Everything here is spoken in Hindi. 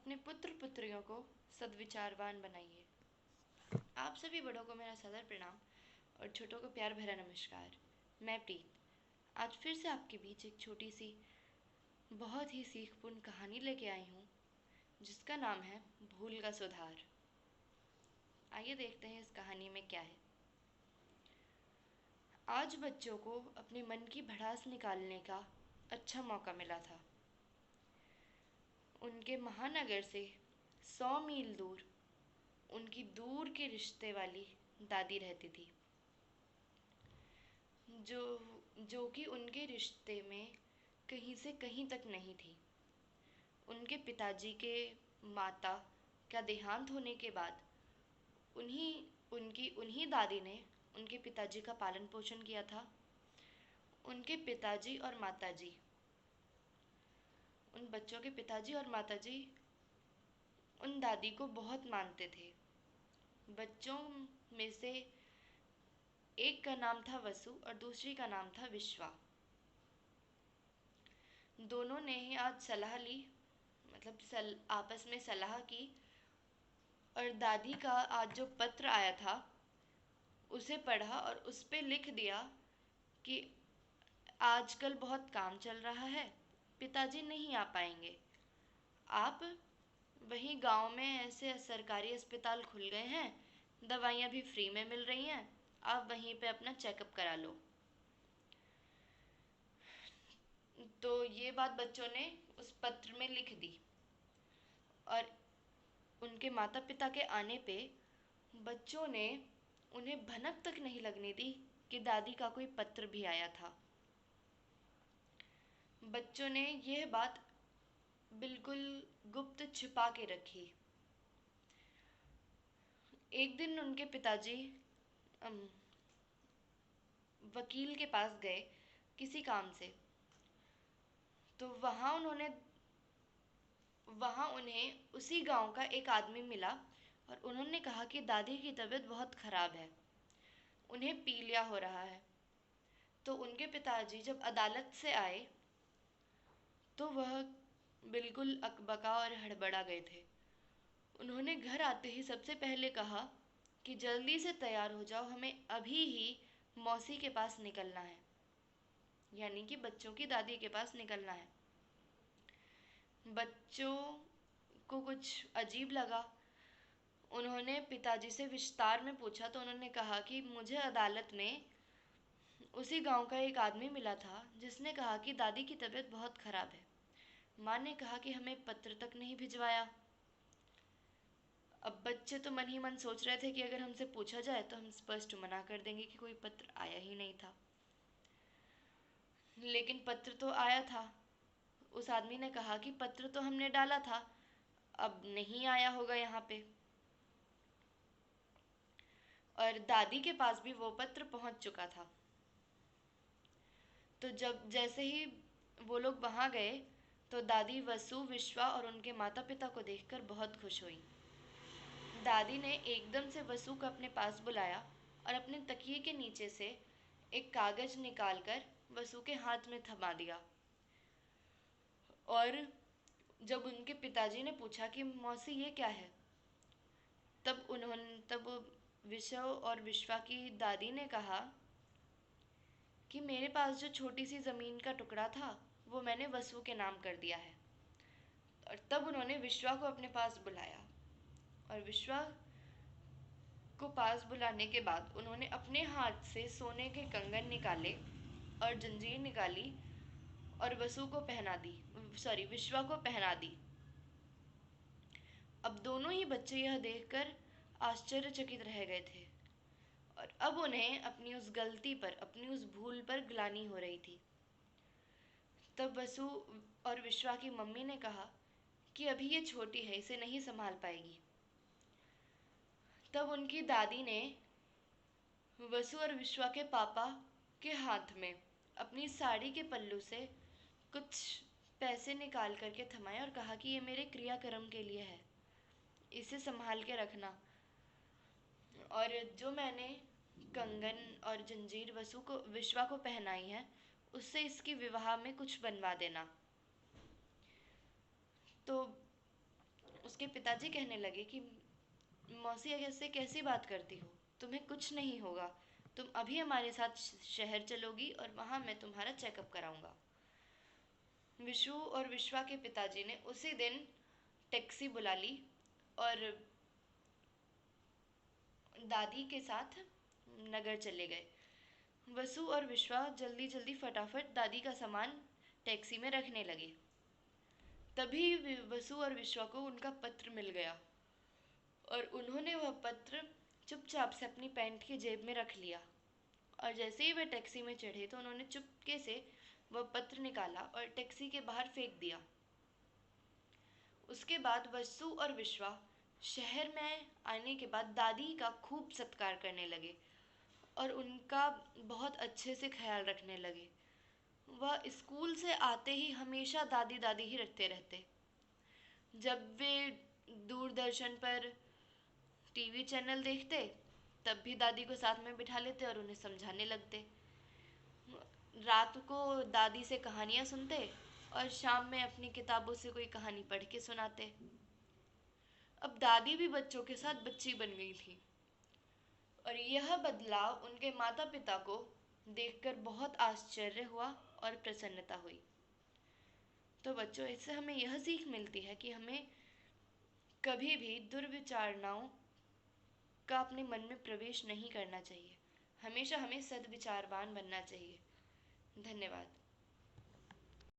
अपने पुत्र पुत्रियों को सद्विचारवान बनाइए। आप सभी बड़ों को मेरा सदर प्रणाम और छोटों को प्यार भरा नमस्कार। मैं प्रीत आज फिर से आपके बीच एक छोटी सी बहुत ही सीखपूर्ण कहानी लेके आई हूँ जिसका नाम है भूल का सुधार। आइए देखते हैं इस कहानी में क्या है। आज बच्चों को अपने मन की भड़ास निकालने का अच्छा मौका मिला था। उनके महानगर से 100 मील दूर उनकी दूर के रिश्ते वाली दादी रहती थी, जो जो कि उनके रिश्ते में कहीं से कहीं तक नहीं थी। उनके पिताजी के माता का देहांत होने के बाद उन्हीं दादी ने उनके पिताजी का पालन पोषण किया था। उनके पिताजी और माताजी, उन बच्चों के पिताजी और माताजी उन दादी को बहुत मानते थे। बच्चों में से एक का नाम था वसु और दूसरी का नाम था विश्वा। दोनों ने ही आज सलाह ली, मतलब आपस में सलाह की और दादी का आज जो पत्र आया था उसे पढ़ा और उस पे लिख दिया कि आजकल बहुत काम चल रहा है, पिताजी नहीं आ पाएंगे। आप वहीं गांव में ऐसे सरकारी अस्पताल खुल गए हैं, दवाइयाँ भी फ्री में मिल रही हैं, आप वहीं पे अपना चेकअप करा लो। तो ये बात बच्चों ने उस पत्र में लिख दी और उनके माता पिता के आने पे बच्चों ने उन्हें भनक तक नहीं लगने दी कि दादी का कोई पत्र भी आया था। बच्चों ने यह बात बिल्कुल गुप्त छिपा के रखी। एक दिन उनके पिताजी वकील के पास गए किसी काम से, तो वहाँ उन्हें उसी गांव का एक आदमी मिला और उन्होंने कहा कि दादी की तबीयत बहुत ख़राब है, उन्हें पीलिया हो रहा है। तो उनके पिताजी जब अदालत से आए तो वह बिल्कुल अकबका और हड़बड़ा गए थे। उन्होंने घर आते ही सबसे पहले कहा कि जल्दी से तैयार हो जाओ, हमें अभी ही मौसी के पास निकलना है, यानी कि बच्चों की दादी के पास निकलना है। बच्चों को कुछ अजीब लगा। उन्होंने पिताजी से विस्तार में पूछा तो उन्होंने कहा कि मुझे अदालत में उसी गांव का एक आदमी मिला था जिसने कहा कि दादी की तबीयत बहुत ख़राब है। माँ ने कहा कि हमें पत्र तक नहीं भिजवाया। अब बच्चे तो मन ही मन सोच रहे थे कि अगर हमसे पूछा जाए तो हम स्पष्ट मना कर देंगे कि कोई पत्र आया ही नहीं था, लेकिन पत्र तो आया था। उस आदमी ने कहा कि पत्र तो हमने डाला था, अब नहीं आया होगा यहाँ पे। और दादी के पास भी वो पत्र पहुंच चुका था। तो जब जैसे ही वो लोग वहाँ गए तो दादी वसु, विश्वा और उनके माता पिता को देखकर बहुत खुश हुई। दादी ने एकदम से वसु को अपने पास बुलाया और अपने तकिए के नीचे से एक कागज निकालकर वसु के हाथ में थमा दिया। और जब उनके पिताजी ने पूछा कि मौसी ये क्या है, तब विशव और विश्वा की दादी ने कहा कि मेरे पास जो छोटी सी ज़मीन का टुकड़ा था वो मैंने वसु के नाम कर दिया है। और तब उन्होंने विश्वा को अपने पास बुलाया और विश्वा को पास बुलाने के बाद उन्होंने अपने हाथ से सोने के कंगन निकाले और जंजीर निकाली और वसु को पहना दी, सॉरी विश्वा को पहना दी। अब दोनों ही बच्चे यह देखकर आश्चर्यचकित रह गए थे और अब उन्हें अपनी उस गलती पर, अपनी उस भूल पर ग्लानि हो रही थी। तब वसु और विश्वा की मम्मी ने कहा कि अभी ये छोटी है, इसे नहीं संभाल पाएगी। तब उनकी दादी ने वसु और विश्वा के पापा के हाथ में अपनी साड़ी के पल्लू से कुछ पैसे निकाल करके थमाए और कहा कि ये मेरे क्रियाक्रम के लिए है, इसे संभाल के रखना। और जो मैंने कंगन और जंजीर वसु को, विश्वा को पहनाई है, उससे इसकी विवाह में कुछ बनवा देना। तो उसके पिताजी कहने लगे कि मौसी ऐसे कैसी बात करती हो, तुम्हें कुछ नहीं होगा, तुम अभी हमारे साथ शहर चलोगी और वहाँ मैं तुम्हारा चेकअप कराऊंगा। विशु और विश्वा के पिताजी ने उसी दिन टैक्सी बुला ली और दादी के साथ नगर चले गए। वसु और विश्वा जल्दी जल्दी फटाफट दादी का सामान टैक्सी में रखने लगे। तभी वसु और विश्वा को उनका पत्र मिल गया और उन्होंने वह पत्र चुपचाप से अपनी पैंट की जेब में रख लिया। और जैसे ही वे टैक्सी में चढ़े तो उन्होंने चुपके से वह पत्र निकाला और टैक्सी के बाहर फेंक दिया। उसके बाद वसु और विश्वा शहर में आने के बाद दादी का खूब सत्कार करने लगे और उनका बहुत अच्छे से ख्याल रखने लगे। वह स्कूल से आते ही हमेशा दादी दादी ही रखते रहते। जब वे दूरदर्शन पर टीवी चैनल देखते तब भी दादी को साथ में बिठा लेते और उन्हें समझाने लगते। रात को दादी से कहानियाँ सुनते और शाम में अपनी किताबों से कोई कहानी पढ़ के सुनाते। अब दादी भी बच्चों के साथ बच्ची बन गई थी और यह बदलाव उनके माता पिता को देखकर बहुत आश्चर्य हुआ और प्रसन्नता हुई। तो बच्चों, इससे हमें यह सीख मिलती है कि हमें कभी भी दुर्विचारणाओं का अपने मन में प्रवेश नहीं करना चाहिए। हमेशा हमें सद्विचारवान बनना चाहिए। धन्यवाद।